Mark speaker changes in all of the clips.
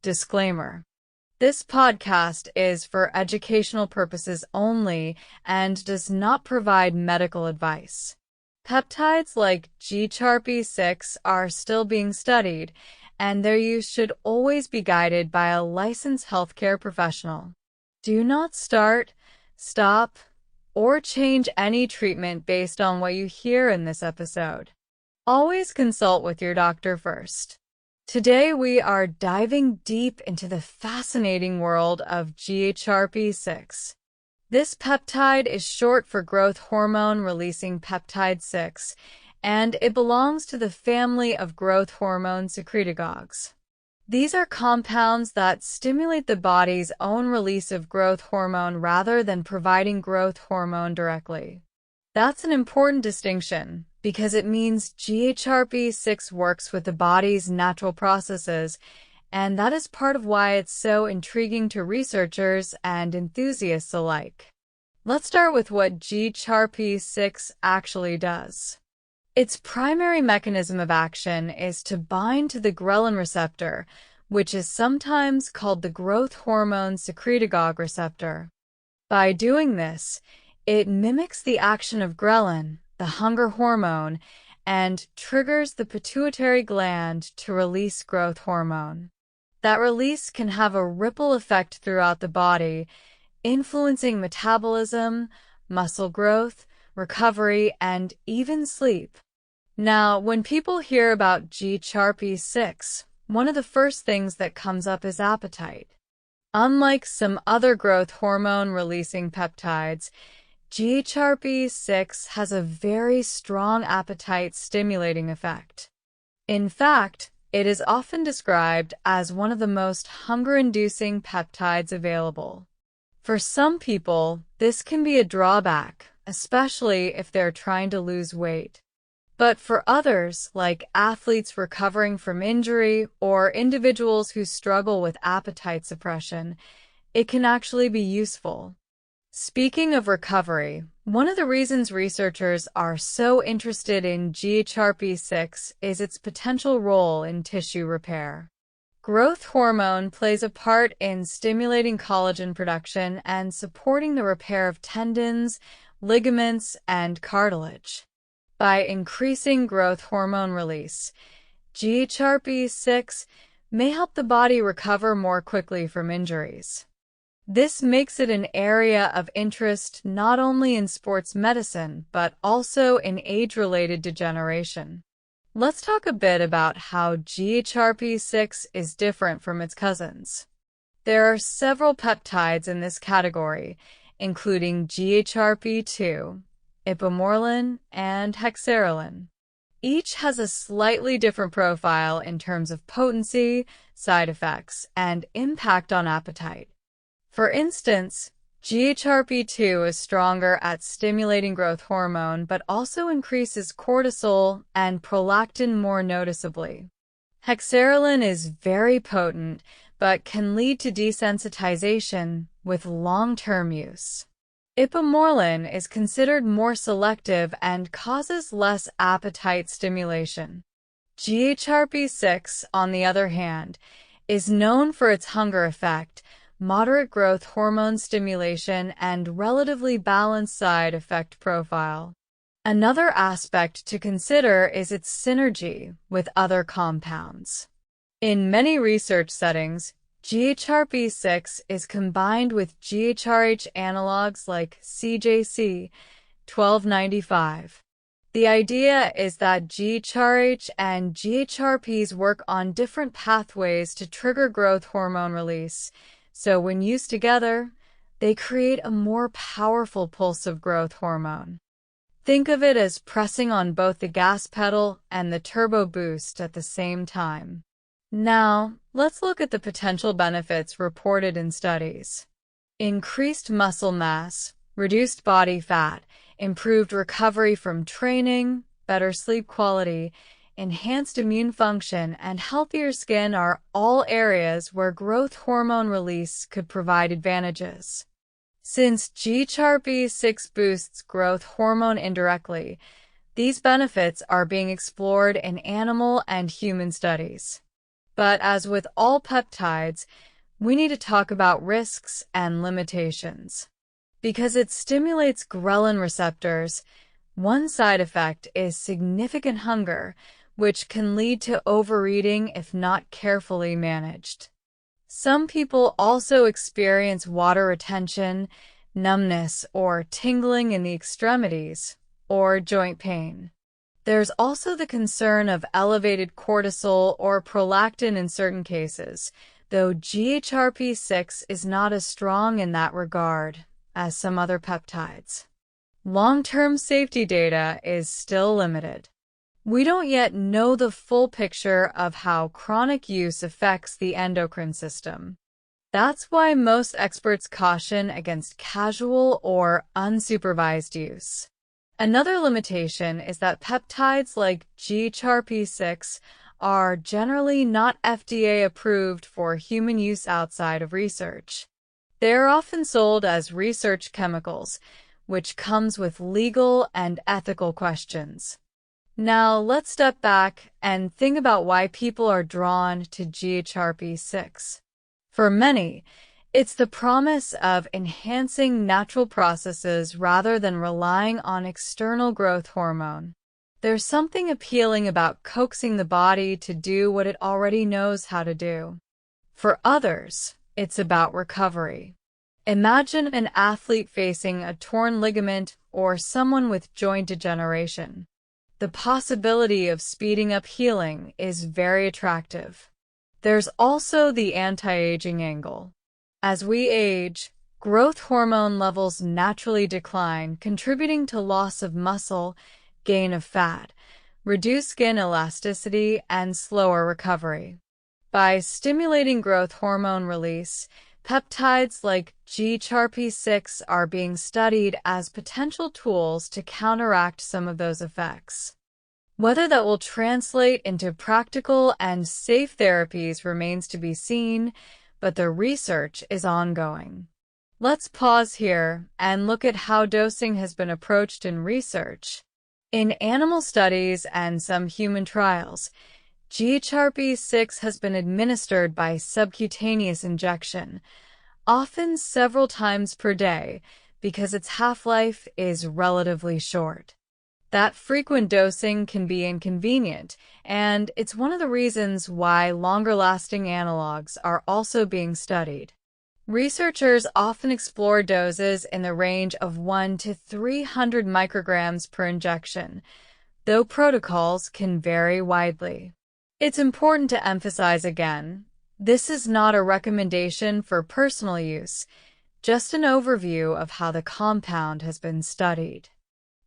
Speaker 1: Disclaimer. This podcast is for educational purposes only and does not provide medical advice. Peptides like Ghrp6 are still being studied, and their use should always be guided by a licensed healthcare professional. Do not start, stop, or change any treatment based on what you hear in this episode. Always consult with your doctor first. Today we are diving deep into the fascinating world of Ghrp6. This peptide is short for growth hormone releasing peptide 6, and it belongs to the family of growth hormone secretagogues. These are compounds that stimulate the body's own release of growth hormone rather than providing growth hormone directly. That's an important distinction, because it means Ghrp6 works with the body's natural processes, and that is part of why it's so intriguing to researchers and enthusiasts alike. Let's start with what Ghrp6 actually does. Its primary mechanism of action is to bind to the ghrelin receptor, which is sometimes called the growth hormone secretagogue receptor. By doing this, it mimics the action of ghrelin, the hunger hormone, and triggers the pituitary gland to release growth hormone. That release can have a ripple effect throughout the body, influencing metabolism, muscle growth, recovery, and even sleep. Now, when people hear about Ghrp6, one of the first things that comes up is appetite. Unlike some other growth hormone-releasing peptides, Ghrp6 has a very strong appetite-stimulating effect. In fact, it is often described as one of the most hunger-inducing peptides available. For some people, this can be a drawback, especially if they're trying to lose weight. But for others, like athletes recovering from injury or individuals who struggle with appetite suppression, it can actually be useful. Speaking of recovery, one of the reasons researchers are so interested in Ghrp6 is its potential role in tissue repair. Growth hormone plays a part in stimulating collagen production and supporting the repair of tendons, ligaments, and cartilage. By increasing growth hormone release, Ghrp6 may help the body recover more quickly from injuries. This makes it an area of interest not only in sports medicine, but also in age-related degeneration. Let's talk a bit about how Ghrp6 is different from its cousins. There are several peptides in this category, including Ghrp2, ipamorelin, and hexarelin. Each has a slightly different profile in terms of potency, side effects, and impact on appetite. For instance, Ghrp2 is stronger at stimulating growth hormone but also increases cortisol and prolactin more noticeably. Hexarelin is very potent but can lead to desensitization with long-term use. Ipamorelin is considered more selective and causes less appetite stimulation. Ghrp6, on the other hand, is known for its hunger effect, moderate growth hormone stimulation, and relatively balanced side effect profile. Another aspect to consider is its synergy with other compounds. In many research settings, Ghrp6 is combined with GHRH analogs like CJC 1295. The idea is that GHRH and GHRPs work on different pathways to trigger growth hormone release, so when used together, they create a more powerful pulse of growth hormone. Think of it as pressing on both the gas pedal and the turbo boost at the same time. Now, let's look at the potential benefits reported in studies. Increased muscle mass, reduced body fat, improved recovery from training, better sleep quality, enhanced immune function, and healthier skin are all areas where growth hormone release could provide advantages. Since Ghrp6 boosts growth hormone indirectly, these benefits are being explored in animal and human studies. But as with all peptides, we need to talk about risks and limitations. Because it stimulates ghrelin receptors, one side effect is significant hunger, which can lead to overeating if not carefully managed. Some people also experience water retention, numbness, or tingling in the extremities, or joint pain. There's also the concern of elevated cortisol or prolactin in certain cases, though GHRP6 is not as strong in that regard as some other peptides. Long-term safety data is still limited. We don't yet know the full picture of how chronic use affects the endocrine system. That's why most experts caution against casual or unsupervised use. Another limitation is that peptides like ghrp6 are generally not FDA approved for human use outside of research. They are often sold as research chemicals, which comes with legal and ethical questions. Now let's step back and think about why people are drawn to ghrp6. For many, it's the promise of enhancing natural processes rather than relying on external growth hormone. There's something appealing about coaxing the body to do what it already knows how to do. For others, it's about recovery. Imagine an athlete facing a torn ligament or someone with joint degeneration. The possibility of speeding up healing is very attractive. There's also the anti-aging angle. As we age, growth hormone levels naturally decline, contributing to loss of muscle, gain of fat, reduced skin elasticity, and slower recovery. By stimulating growth hormone release, peptides like ghrp6 are being studied as potential tools to counteract some of those effects. Whether that will translate into practical and safe therapies remains to be seen, but the research is ongoing. Let's pause here and look at how dosing has been approached in research. In animal studies and some human trials, ghrp6 has been administered by subcutaneous injection, often several times per day, because its half-life is relatively short. That frequent dosing can be inconvenient, and it's one of the reasons why longer-lasting analogs are also being studied. Researchers often explore doses in the range of 1 to 300 micrograms per injection, though protocols can vary widely. It's important to emphasize again, this is not a recommendation for personal use, just an overview of how the compound has been studied.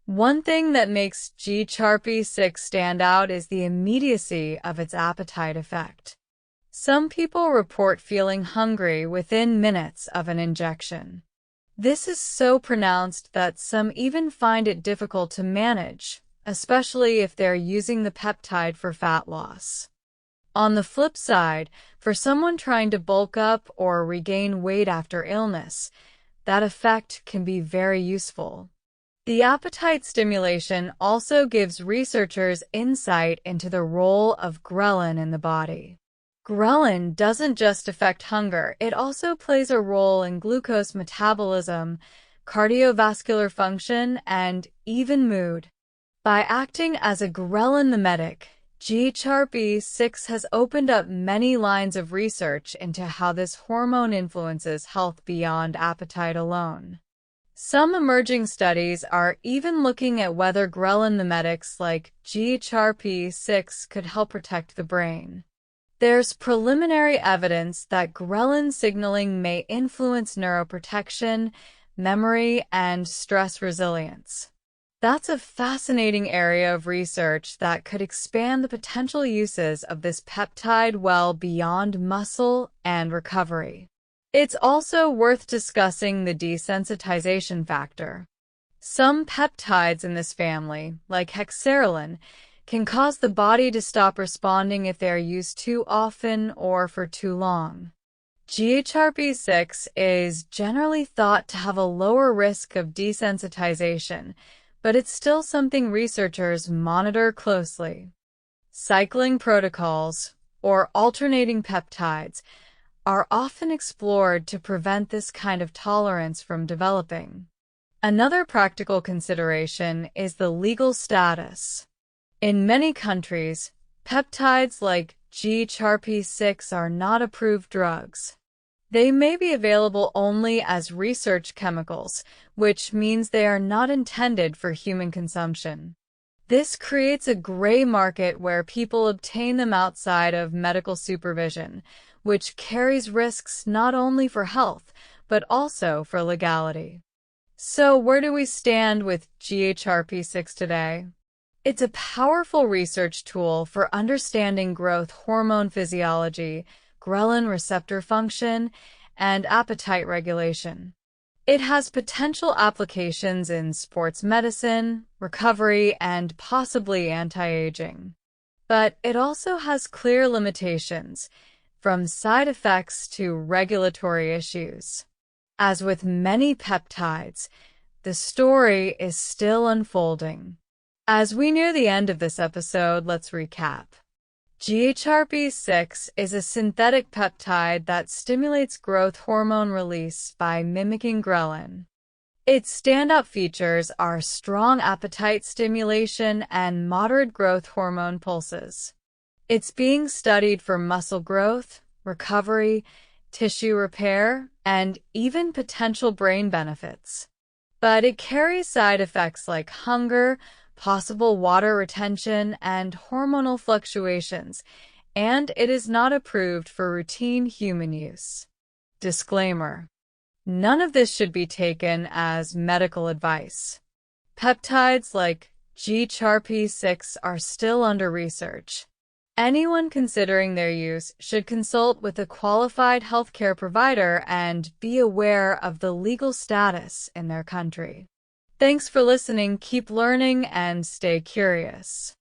Speaker 1: One thing that makes ghrp6 stand out is the immediacy of its appetite effect. Some people report feeling hungry within minutes of an injection. This is so pronounced that some even find it difficult to manage, especially if they're using the peptide for fat loss. On the flip side, for someone trying to bulk up or regain weight after illness, that effect can be very useful. The appetite stimulation also gives researchers insight into the role of ghrelin in the body. Ghrelin doesn't just affect hunger, it also plays a role in glucose metabolism, cardiovascular function, and even mood. By acting as a ghrelin mimetic, ghrp6 has opened up many lines of research into how this hormone influences health beyond appetite alone. Some emerging studies are even looking at whether ghrelin mimetics like ghrp6 could help protect the brain. There's preliminary evidence that ghrelin signaling may influence neuroprotection, memory, and stress resilience. That's a fascinating area of research that could expand the potential uses of this peptide well beyond muscle and recovery. It's also worth discussing the desensitization factor. Some peptides in this family, like hexarelin, can cause the body to stop responding if they are used too often or for too long. ghrp6 is generally thought to have a lower risk of desensitization, but it's still something researchers monitor closely. Cycling protocols. or alternating peptides are often explored to prevent this kind of tolerance from developing. Another practical consideration is the legal status. In many countries, peptides like Ghrp are not approved drugs. They may be available only as research chemicals, which means they are not intended for human consumption. This creates a gray market where people obtain them outside of medical supervision, which carries risks not only for health, but also for legality. So where do we stand with Ghrp today? It's a powerful research tool for understanding growth hormone physiology, ghrelin receptor function, and appetite regulation. It has potential applications in sports medicine, recovery, and possibly anti-aging. But it also has clear limitations, from side effects to regulatory issues. As with many peptides, the story is still unfolding. As we near the end of this episode, let's recap. Ghrp is a synthetic peptide that stimulates growth hormone release by mimicking ghrelin. Its standout features are strong appetite stimulation and moderate growth hormone pulses. It's being studied for muscle growth, recovery, tissue repair, and even potential brain benefits. But it carries side effects like hunger, possible water retention, and hormonal fluctuations, and it is not approved for routine human use. Disclaimer: none of this should be taken as medical advice. Peptides like Ghrp are still under research. Anyone considering their use should consult with a qualified healthcare provider and be aware of the legal status in their country. Thanks for listening, keep learning, and stay curious.